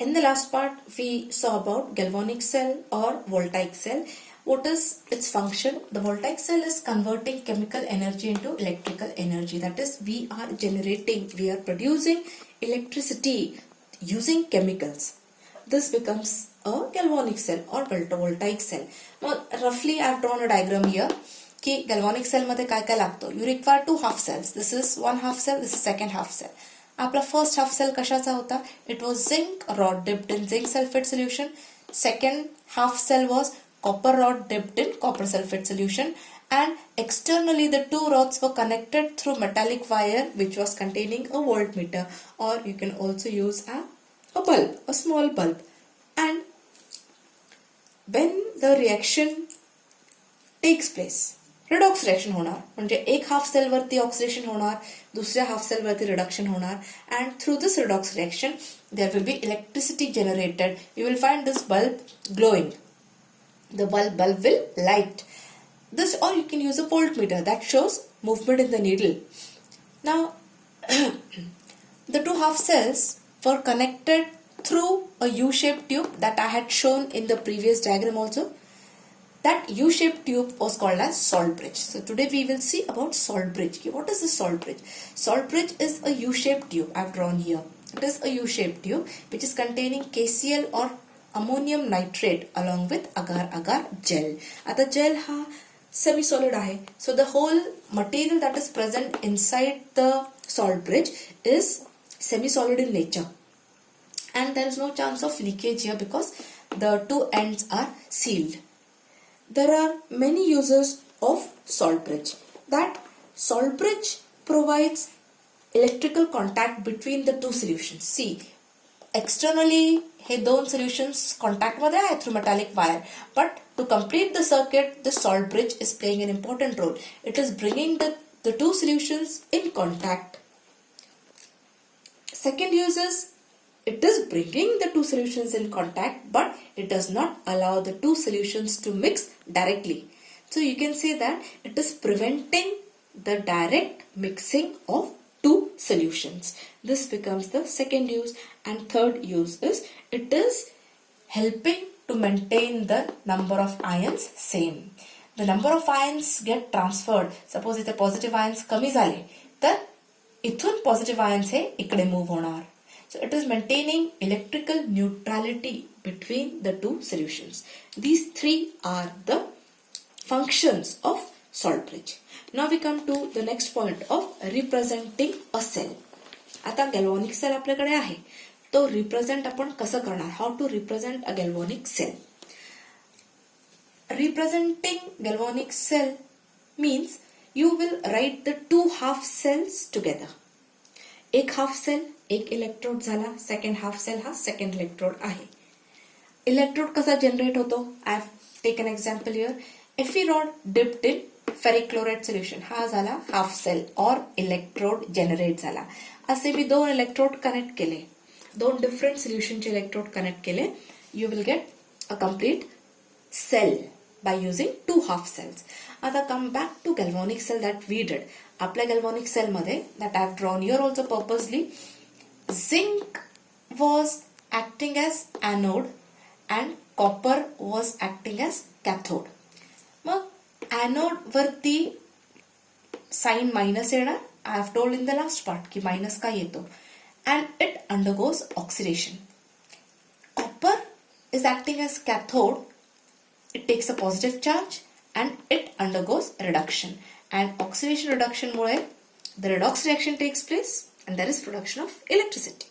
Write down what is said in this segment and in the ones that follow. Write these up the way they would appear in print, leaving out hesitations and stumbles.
In the last part, we saw about galvanic cell or voltaic cell. What is its function? The voltaic cell is converting chemical energy into electrical energy. That is, we are producing electricity using chemicals. This becomes a galvanic cell or voltaic cell. Now, roughly I have drawn a diagram here. की galvanic cell मध्ये काय काय लागतं? You require two half cells. This is one half cell, this is second half cell. आपला first half cell कशाचा होता? It was zinc rod dipped in zinc sulphate solution. Second half cell was copper rod dipped in copper sulfate solution, and externally the two rods were connected through metallic wire which was containing a voltmeter, or you can also use a bulb, a small bulb. And when the reaction takes place, redox reaction होणार, म्हणजे एक half cell वरती oxidation होणार, दुसऱ्या half cell वरती reduction होणार, and through this redox reaction there will be electricity generated. You will find this bulb glowing. The bulb will light. This, or you can use a voltmeter that shows movement in the needle. Now, the two half cells were connected through a U-shaped tube that I had shown in the previous diagram also. That U-shaped tube was called as salt bridge. So today we will see about salt bridge. What is a salt bridge? Salt bridge is a U-shaped tube I have drawn here. It is a U-shaped tube which is containing KCl or ammonium nitrate along with agar-agar gel. आता gel हा semi-solid आहे. So the whole material that is present inside the salt bridge is semi-solid in nature. And there is no chance of leakage here because the two ends are sealed. There are many uses of salt bridge. That salt bridge provides electrical contact between the two solutions. See, externally हे दोन solutions contact मध्ये आहे through metallic wire, but to complete the circuit, the salt bridge is playing an important role. It is bringing the two solutions in contact. Second use is, it is bringing the two solutions in contact, but it does not allow the two solutions to mix directly. So you can say that it is preventing the direct mixing of two solutions. This becomes the second use. And third use is, it is helping to maintain the number of ions same. The number of ions get transferred. Suppose इथे positive ions कमी झाले तर इथून positive ions हे इकडे move होणार. So it is maintaining electrical neutrality between the two solutions. These three are the functions of salt bridge. Now we come to the next point of representing a cell. आता galvanic cell आपल्याकडे आहे, तो represent आपण कसं करणार? How to represent a galvanic cell? Representing galvanic cell means you will write the two half cells together. एक half cell एक electrode झाला, सेकंड हाफ सेल हा सेकंड इलेक्ट्रोड आहे. इलेक्ट्रोड कसा जनरेट होतो? I have taken example here. Fe rod dipped in ferric chloride solution हा झाला half cell और इलेक्ट्रोड जनरेट झाला. असे मी दोन इलेक्ट्रोड कनेक्ट केले, दोन डिफरंट सोल्युशनचे इलेक्ट्रोड कनेक्ट केले. You will get a complete cell by using two half cells. आता come back to galvanic cell that we did. आपल्या गॅल्व्हॅनिक सेल मध्ये that I have drawn here also purposely, zinc was acting as anode and copper was acting as cathode. मग anode वरती sign minus येणार. I have told in the last part की minus काय येतो, and it undergoes oxidation. Copper is acting as cathode. It takes a positive charge and it undergoes reduction. And oxidation reduction मुळे the redox reaction takes place and there is production of electricity.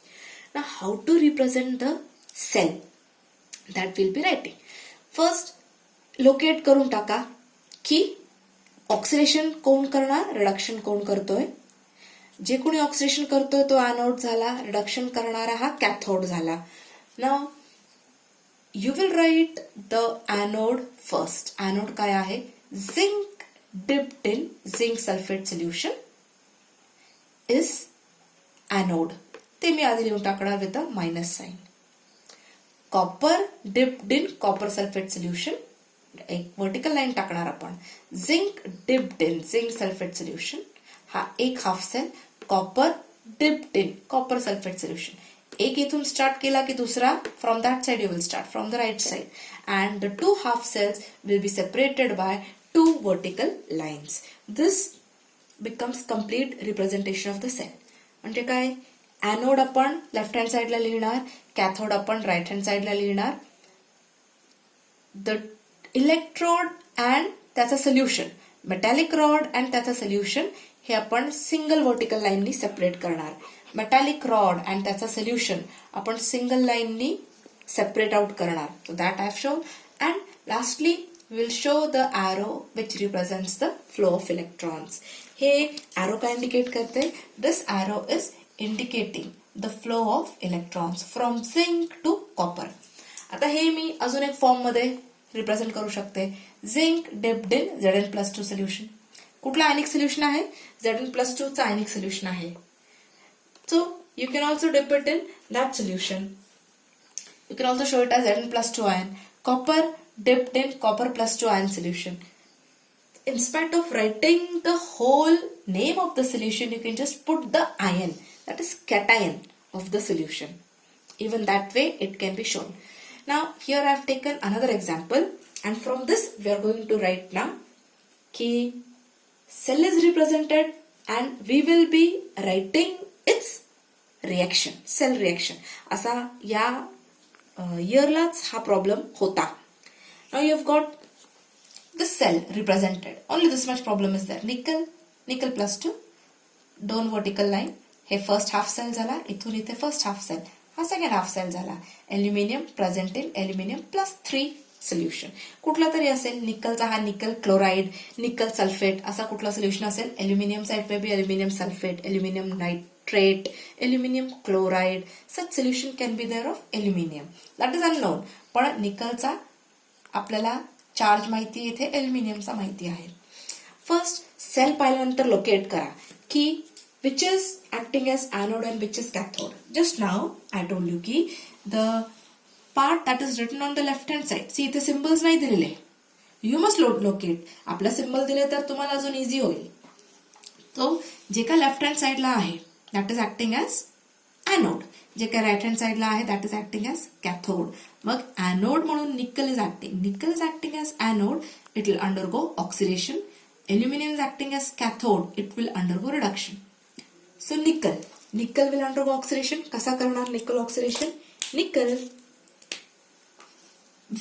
Now how to represent the cell that will be writing. First locate करून टाका की oxidation कोण करणार, reduction कोण करतोय. जे कोणी oxidation करतोय तो एनोड झाला, रिडक्शन करणारा हा कॅथोड झाला. Now you will write the anode first. Anode काय आहे? Zinc dipped in zinc sulphate solution is anode. ते मी आधी लिहून टाकणार with a minus sign. Copper dipped in copper sulphate solution, एक वर्टिकल लाईन टाकणार आपण. Zinc dipped in zinc sulphate solution हा एक half cell. Copper dipped in copper sulphate solution एक इथून स्टार्ट केला की दुसरा from that side you will start from the right side and the two half cells will be separated by two vertical lines. This becomes complete representation of the cell. म्हणजे काय, anode आपण left hand साइडला लिहिणार, cathode आपण right hand साइडला लिहिणार. The electrode and त्याचं solution, metallic rod and त्याचं सोल्युशन हे आपण सिंगल वर्टिकल लाईननी सेपरेट करणार. मेटॅलिक रॉड अँड त्याचं सोल्युशन आपण सिंगल लाईननी सेपरेट आउट करणार. So that I have shown. And lastly will show the arrow which represents the flow of electrons. हे ॲरो काय इंडिकेट करते? This arrow is indicating the flow of electrons from zinc to copper. आता हे मी अजून एक form मध्ये represent करू शकते. Zinc dipped in Zn+2 solution. कुठला आयनिक सोल्युशन आहे? Zn+2 चा आयनिक सोल्युशन आहे. So you can also dip it in that solution. You can also show it as Zn+2 ion. Copper dipped in copper+2 ion solution. In spite of writing the whole name of the solution, you can just put the ion, that is cation of the solution. Even that way it can be shown. Now here I have taken another example, and from this we are going to write now ki cell is represented and we will be writing its reaction, cell reaction. असा या yearलाच हा problem होता. Now you have got the cell represented. Only this much problem is there. nickel+2, दोन vertical line. हे first half cell झाला, इथून इथे first half cell, हा second half cell झाला. Aluminium present in Al+3 solution. कुठला तरी असेल, निकलचा हा निकल क्लोराइड, निकल सल्फेट असा कुठला सोल्युशन असेल. एल्युमिनियम साइड में भी aluminium sulphate, aluminium nitrate, aluminium chloride, such solution can be there of aluminium. That is unknown. पण निकलचा आपल्याला चार्ज माहिती, इथे एल्युमिनियमचा माहिती आहे. फर्स्ट सेल पाहिल्यानंतर लोकेट करा की which is acting as anode and which is cathode. Just now I told you की the part that is written on the left hand side, see इथे सिम्बल्स नाही दिलेले, यू मस्ट लोकेट. आपला symbol दिले तर तुम्हाला अजून इझी होईल. तो जे काय लेफ्ट हँड साइडला आहे that is acting as anode, जे काय राईट हँड साइडला आहे that is acting as cathode. मग एनोड म्हणून nickel is acting as anode, it will undergo oxidation. Aluminium is acting as cathode, it will undergo reduction. So nickel will undergo oxidation. कसा करणार nickel oxidation? Nickel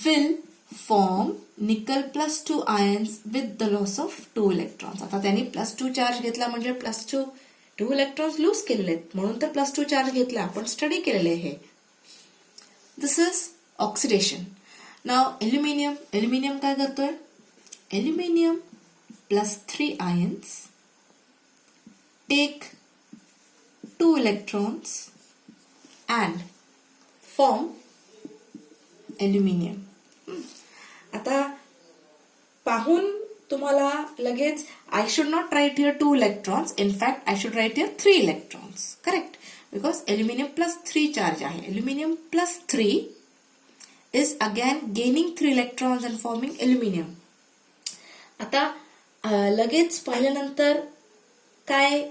will form nickel+2 ions with the loss of 2 electrons. आता त्यांनी +2 charge घेतला म्हणजे +2 electrons loose केलेले आहेत, म्हणून तर +2 चार्ज घेतला. आपण स्टडी केलेले आहे. This is oxidation. Now aluminium काय करतोय? Aluminium +3 ions take 2 electrons and form aluminium. आता पाहून तुम्हाला लगेच I should not write here 2 electrons. In fact, I should write here 3 electrons. Correct? Because aluminium +3 charge आहे. Aluminium +3 is again gaining 3 electrons and forming aluminium. आता लगेच पाहिल्यानंतर काय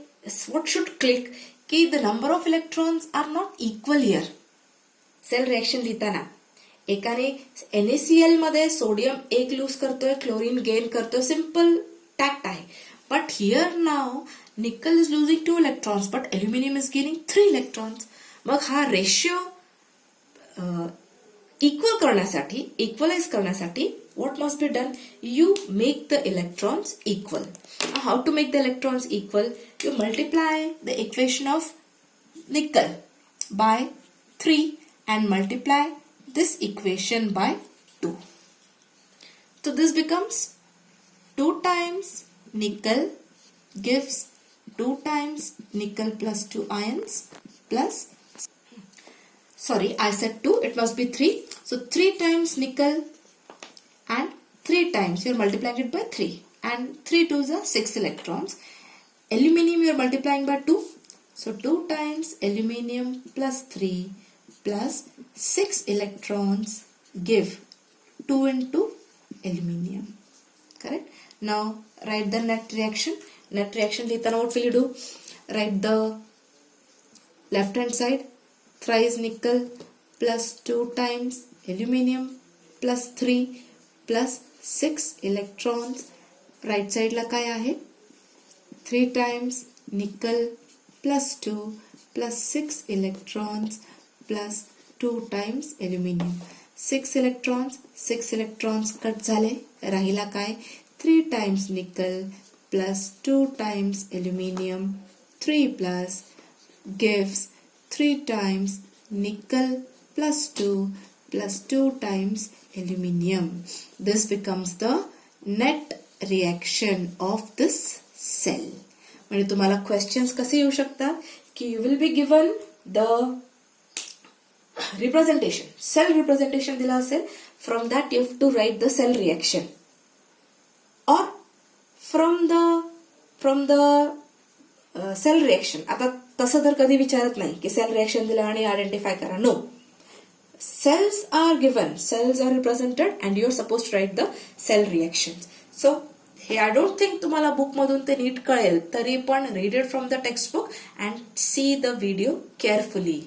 what should click की the number of electrons are not equal here. Cell reaction लिहिताना एकाने NaCl मध्ये sodium एक लूज करतोय, क्लोरीन गेन करतोय, सिंपल टॅक्ट आहे. But here now nickel is losing 2 electrons but aluminium is gaining 3 electrons. मग हा रेशिओ इक्वलाइज करण्यासाठी what must be done? You make the electrons equal. How to make the electrons equal? You multiply the equation of nickel by 3 and multiply this equation by 2. So this becomes 2 times nickel gives 2 times nickel +2 ions plus, sorry, I said 2, it must be 3. So 3 times nickel and 3 times, you are multiplying it by 3 and 3 2s are 6 electrons. Aluminium you are multiplying by 2. So 2 times aluminium plus 3 plus 6 electrons give 2 into aluminium. Correct? Now write the net reaction. Net reaction लिहिताना what will you do? Write the left hand side thrice nickel plus 2 times aluminum plus 3 plus 6 electrons. Right साईडला काय आहे? 3 times nickel plus 2 plus 6 electrons plus 2 times aluminum. 6 electrons cut झाले. राहिला काय? 3 times nickel plus 2 times aluminum. 3 plus gives 3 times nickel plus 2 plus 2 times aluminum. This becomes the net reaction of this cell. म्हणजे तुम्हाला questions कसे येऊ शकतात की you will be given the representation, cell representation दिला असेल. From that you have to write the cell reaction और from the cell reaction. आता तसं तर कधी विचारत नाही की सेल रिएक्शन दिलं आणि आयडेंटिफाय करा. No, cells are given, cells are represented and you are supposed to write the cell reactions. So हे I don't think तुम्हाला बुक मधून ते नीट कळेल. तरी पण read it from the textbook and see the video carefully.